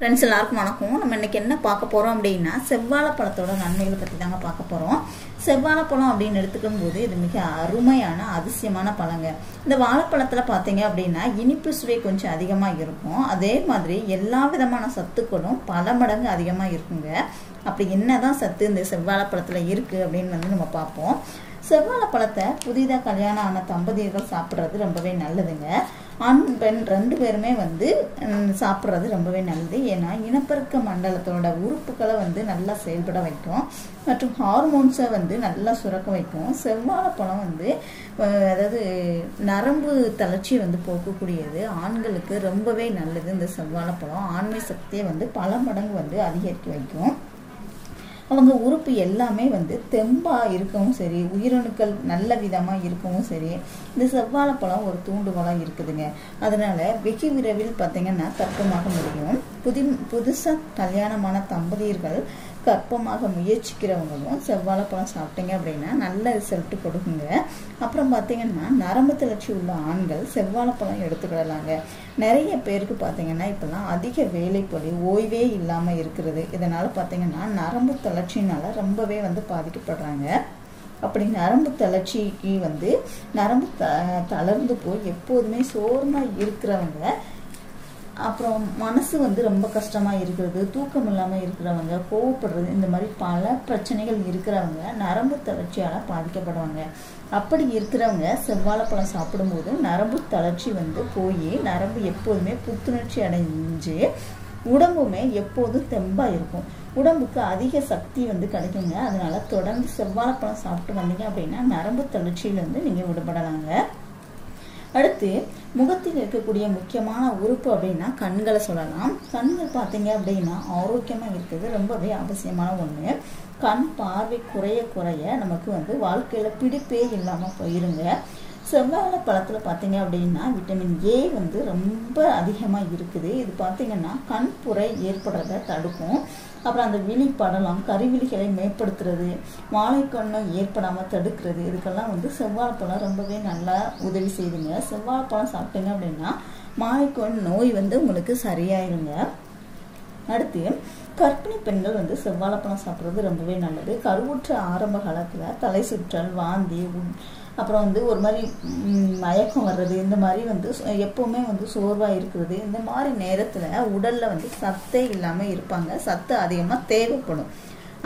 Friends எல்லாருக்கும் வணக்கம். நம்ம இன்னைக்கு என்ன பார்க்க போகிறோம் அப்படின்னா செவ்வாழைப்பழத்தோட நன்மைகளை பற்றி தாங்க பார்க்க போகிறோம். செவ்வாழைப்பழம் அப்படின்னு எடுத்துக்கும் போது இது மிக அருமையான அதிசயமான பழங்க. இந்த வாழைப்பழத்தில் பார்த்தீங்க அப்படின்னா இனிப்பு சுவை கொஞ்சம் அதிகமாக இருக்கும். அதே மாதிரி எல்லா விதமான சத்துக்களும் பல மடங்கு அதிகமாக இருக்குங்க. அப்படி என்னதான் சத்து இந்த செவ்வாழைப்பழத்தில் இருக்குது அப்படின்னு நம்ம பார்ப்போம். செவ்வாழைப்பழத்தை புதிதாக கல்யாணம் ஆன தம்பதியர்கள் சாப்பிட்றது ரொம்பவே நல்லதுங்க. ஆண் பெண் ரெண்டு பேருமே சாப்பிட்றது ரொம்பவே நல்லது. ஏன்னா இனப்பெருக்க மண்டலத்தோட உறுப்புகளை நல்லா செயல்பட வைக்கும் மற்றும் ஹார்மோன்ஸை நல்லா சுரக்க வைக்கும். செவ்வாழைப்பழம் அதாவது நரம்பு தளர்ச்சியை போக்கக்கூடியது. ஆண்களுக்கு ரொம்பவே நல்லது. இந்த செவ்வாழைப்பழம் ஆண்மை சக்தியை பல மடங்கு அதிகரிக்க வைக்கும். அவங்க உறுப்பு எல்லாமே தெம்பா இருக்கவும் சரி, உயிரணுக்கள் நல்ல விதமா இருக்கவும் சரி, இந்த செவ்வாழைப்பழம் ஒரு தூண்டுகோலா இருக்குதுங்க. அதனால வெகு விரைவில் பார்த்தீங்கன்னா கர்ப்பமாக முடியும். புதுசா கல்யாணமான தம்பதியர்கள் கர்ப்பமாக முயற்சிக்கிறவங்களும் செவ்வாழைப்பழம் சாப்பிட்டீங்க அப்படின்னா நல்ல ரிசல்ட் கொடுக்குங்க. அப்புறம் பார்த்தீங்கன்னா நரம்பு தளர்ச்சி உள்ள ஆண்கள் செவ்வாழைப்பழம் எடுத்துக்கிடலாங்க. நிறைய பேருக்கு பார்த்தீங்கன்னா இப்போல்லாம் அதிக வேலைப்பொழி ஓய்வே இல்லாமல் இருக்கிறது. இதனால் பார்த்தீங்கன்னா நரம்பு தளர்ச்சினால ரொம்பவே பாதிக்கப்படுறாங்க. அப்படி நரம்பு தளர்ச்சிக்கு நரம்பு தளர்ந்து போய் எப்போதுமே சோர்வாக இருக்கிறவங்க, அப்புறம் மனசு ரொம்ப கஷ்டமாக இருக்கிறது, தூக்கம் இல்லாமல் இருக்கிறவங்க, கோவப்படுறது, இந்த மாதிரி பல பிரச்சனைகள் இருக்கிறவங்க நரம்பு தளர்ச்சியால் பாதிக்கப்படுவாங்க. அப்படி இருக்கிறவங்க செவ்வாழைப்பழம் சாப்பிடும்போது நரம்பு தளர்ச்சி போய் நரம்பு எப்போதுமே புத்துணர்ச்சி அடைஞ்சு உடம்புமே எப்போதும் தெம்பாக இருக்கும். உடம்புக்கு அதிக சக்தி கிடைக்குங்க. அதனால தொடர்ந்து செவ்வாழைப்பழம் சாப்பிட்டு வந்தீங்க அப்படின்னா நரம்பு தளர்ச்சியிலேருந்து நீங்கள் விடுபடலாங்க. அடுத்து முகத்தில் இருக்கக்கூடிய முக்கியமான உறுப்பு அப்படின்னா கண்களை சொல்லலாம். கண்கள் பார்த்தீங்க அப்படின்னா ஆரோக்கியமாக இருக்கிறது ரொம்பவே அவசியமான ஒன்று. கண் பார்வை குறைய குறைய நமக்கு வாழ்க்கையில் பிடிப்பே இல்லாமல் போயிருங்க. செவ்வாழைப்பழத்தில் பார்த்தீங்க அப்படின்னா விட்டமின் ஏ ரொம்ப அதிகமாக இருக்குது. இது பார்த்தீங்கன்னா கண் புரை ஏற்படுறத தடுக்கும். அப்புறம் அந்த விழி படலம், கருவிழிகளை மேம்படுத்துறது, மாலைக்கண்ணு ஏற்படாமல் தடுக்கிறது, இதுக்கெல்லாம் செவ்வாழைப்பழம் ரொம்பவே நல்லா உதவி செய்யுதுங்க. செவ்வாழைப்பழம் சாப்பிட்டீங்க அப்படின்னா மாலைக்கண் நோய் உங்களுக்கு சரியாயிருங்க. அடுத்து கர்ப்பிணி பெண்கள் செவ்வாழைப்பழம் சாப்பிட்றது ரொம்பவே நல்லது. கருவுற்ற ஆரம்ப காலத்தில் தலை சுற்றல், வாந்தி, அப்புறம் ஒரு மாதிரி மயக்கம் வர்றது, இந்த மாதிரி எப்போவுமே சோர்வாக இருக்கிறது, இந்த மாதிரி நேரத்தில் உடலில் சத்தே இல்லாமல் இருப்பாங்க. சத்து அதிகமாக தேவைப்படும்.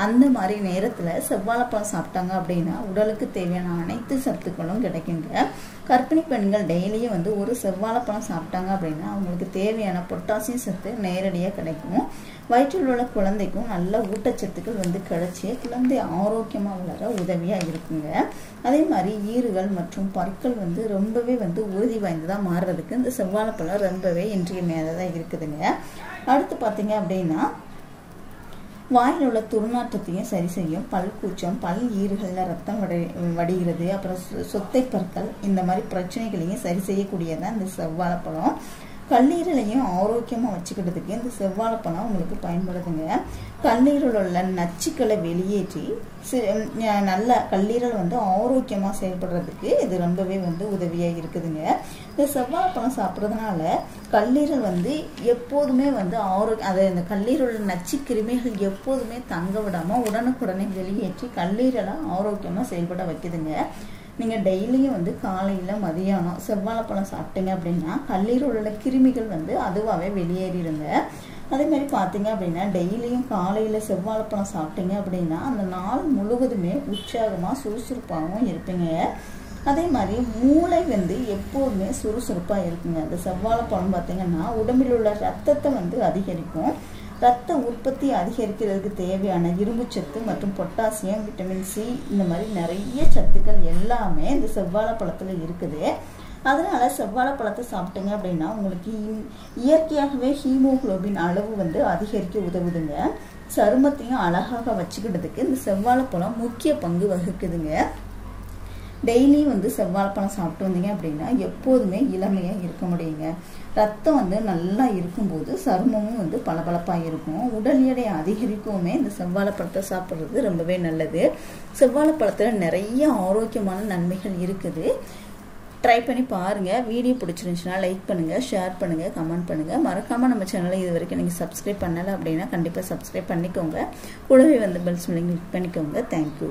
அந்த மாதிரி நேரத்தில் செவ்வாழைப்பழம் சாப்பிட்டாங்க அப்படின்னா உடலுக்கு தேவையான அனைத்து சத்துக்களும் கிடைக்குங்க. கர்ப்பிணி பெண்கள் டெய்லியும் ஒரு செவ்வாழைப்பழம் சாப்பிட்டாங்க அப்படின்னா அவங்களுக்கு தேவையான பொட்டாசியம் சத்து நேரடியாக கிடைக்கும். வயிற்றில் உள்ள குழந்தைக்கும் நல்ல ஊட்டச்சத்துக்கள் கிடைச்சி குழந்தை ஆரோக்கியமாக வளர உதவியாக இருக்குங்க. அதே மாதிரி ஈறுகள் மற்றும் பற்கள் ரொம்பவே உறுதி வாய்ந்ததாக மாறுறதுக்கு இந்த செவ்வாழைப்பழம் ரொம்பவே இன்றியமையாததாக இருக்குதுங்க. அடுத்து பார்த்தீங்க அப்படின்னா வாயில் உள்ள துர்நாற்றத்தையும் சரி செய்யும். பல் கூச்சம், பல் ஈறுகளில் ரத்தம் வடிகிறது, அப்புறம் சொத்தை பற்கள், இந்த மாதிரி பிரச்சனைகளையும் சரி செய்யக்கூடியதான் இந்த செவ்வாழைப்பழம். கல்லீரலையும் ஆரோக்கியமாக வச்சுக்கிறதுக்கு இந்த செவ்வாழைப்பழம் உங்களுக்கு பயன்படுதுங்க. கல்லீரல் உள்ள நச்சுக்களை வெளியேற்றி நல்ல கல்லீரல் ஆரோக்கியமாக செயல்படுறதுக்கு இது ரொம்பவே உதவியாக இருக்குதுங்க. இந்த செவ்வாழைப்பழம் சாப்பிட்றதுனால கல்லீரல் எப்போதுமே அதை இந்த கல்லீரல் நச்சு கிருமிகள் எப்போதுமே தங்க விடாமல் உடனுக்குடனே வெளியேற்றி கல்லீரலை ஆரோக்கியமாக செயல்பட வைக்குதுங்க. நீங்கள் டெய்லியும் காலையில் மதியானம் செவ்வாழைப்பழம் சாப்பிட்டீங்க அப்படின்னா கல்லீரல் உள்ள கிருமிகள் அதுவாகவே வெளியேறிடுங்க. அதே மாதிரி பார்த்தீங்க அப்படின்னா டெய்லியும் காலையில் செவ்வாழைப்பழம் சாப்பிட்டீங்க அப்படின்னா அந்த நாள் முழுவதுமே உற்சாகமாக சுறுசுறுப்பாகவும் இருப்பீங்க. அதே மாதிரி மூளை எப்போதுமே சுறுசுறுப்பாக இருக்குங்க. அந்த செவ்வாழைப்பழம் பார்த்தீங்கன்னா உடம்பில் உள்ள ரத்தத்தை அதிகரிக்கும். ரத்த உற்பத்தி அதிகரிக்கிறதுக்கு தேவையான இரும்பு சத்து மற்றும் பொட்டாசியம், விட்டமின் சி, இந்த மாதிரி நிறைய சத்துக்கள் எல்லாமே இந்த செவ்வாழைப்பழத்தில் இருக்குது. அதனால செவ்வாழைப்பழத்தை சாப்பிட்டீங்க அப்படின்னா உங்களுக்கு இயற்கையாகவே ஹீமோகுளோபின் அளவு அதிகரிக்க உதவுதுங்க. சருமத்தையும் அழகாக வச்சுக்கிட்டதுக்கு இந்த செவ்வாழைப்பழம் முக்கிய பங்கு வகிக்குதுங்க. டெய்லி செவ்வாழைப்பழம் சாப்பிட்டு வந்தீங்க அப்படின்னா எப்போதுமே இளமையாக இருக்க முடியுங்க. ரத்தம் நல்லா இருக்கும்போது சருமமும் பளபளப்பாக இருக்கும். உடல் எடை அதிகரிக்கவுமே இந்த செவ்வாழைப்பழத்தை சாப்பிட்றது ரொம்பவே நல்லது. செவ்வாழைப்பழத்தில் நிறைய ஆரோக்கியமான நன்மைகள் இருக்குது. ட்ரை பண்ணி பாருங்கள். வீடியோ பிடிச்சிருந்துச்சுன்னா லைக் பண்ணுங்கள், ஷேர் பண்ணுங்கள், கமெண்ட் பண்ணுங்கள். மறக்காமல் நம்ம சேனலை இது வரைக்கும் நீங்கள் சப்ஸ்கிரைப் பண்ணலை அப்படின்னா கண்டிப்பாக சப்ஸ்கிரைப் பண்ணிக்கோங்க. கூடவே வந்து பெல் சிம்பலை கிளிக் பண்ணிக்கோங்க. தேங்க்யூ.